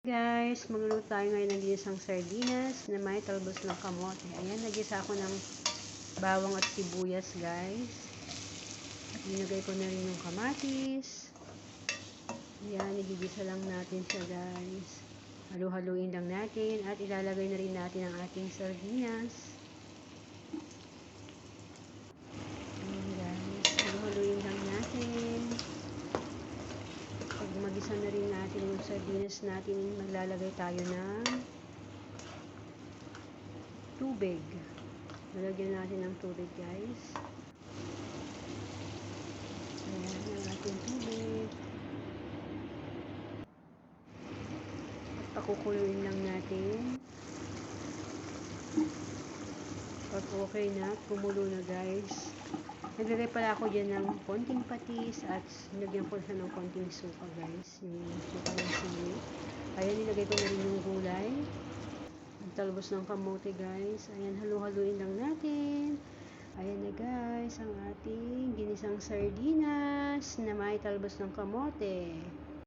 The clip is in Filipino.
Guys, magluluto tayo ngayon ng ginisang sardinas na may talbos ng kamote. Ayan, nagisa ako ng bawang at sibuyas, guys. At linagay ko na rin yung kamatis. Ayan, igigisa lang natin siya, guys. Halu-haluin lang natin at ilalagay na rin natin ang ating sardinas. Ayan, guys. Halu-haluin lang natin. Pag magisa na rin natin yung sardinas natin, maglalagay tayo ng tubig. Lalagyan natin ng tubig, guys. Ayan, ang ating tubig. At pakukuluin lang natin. Pag okay na, kumulo na, guys. Naglagay pala ako dyan ng konting patis at nilagyan ko siya ng konting suka, guys. Yung suka ng sili. Ayan, nilagay ko na rin yung gulay. Ang talbos ng kamote, guys. Ayan, halu-haluin lang natin. Ayan na, guys, ang ating ginisang sardinas na may talbos ng kamote.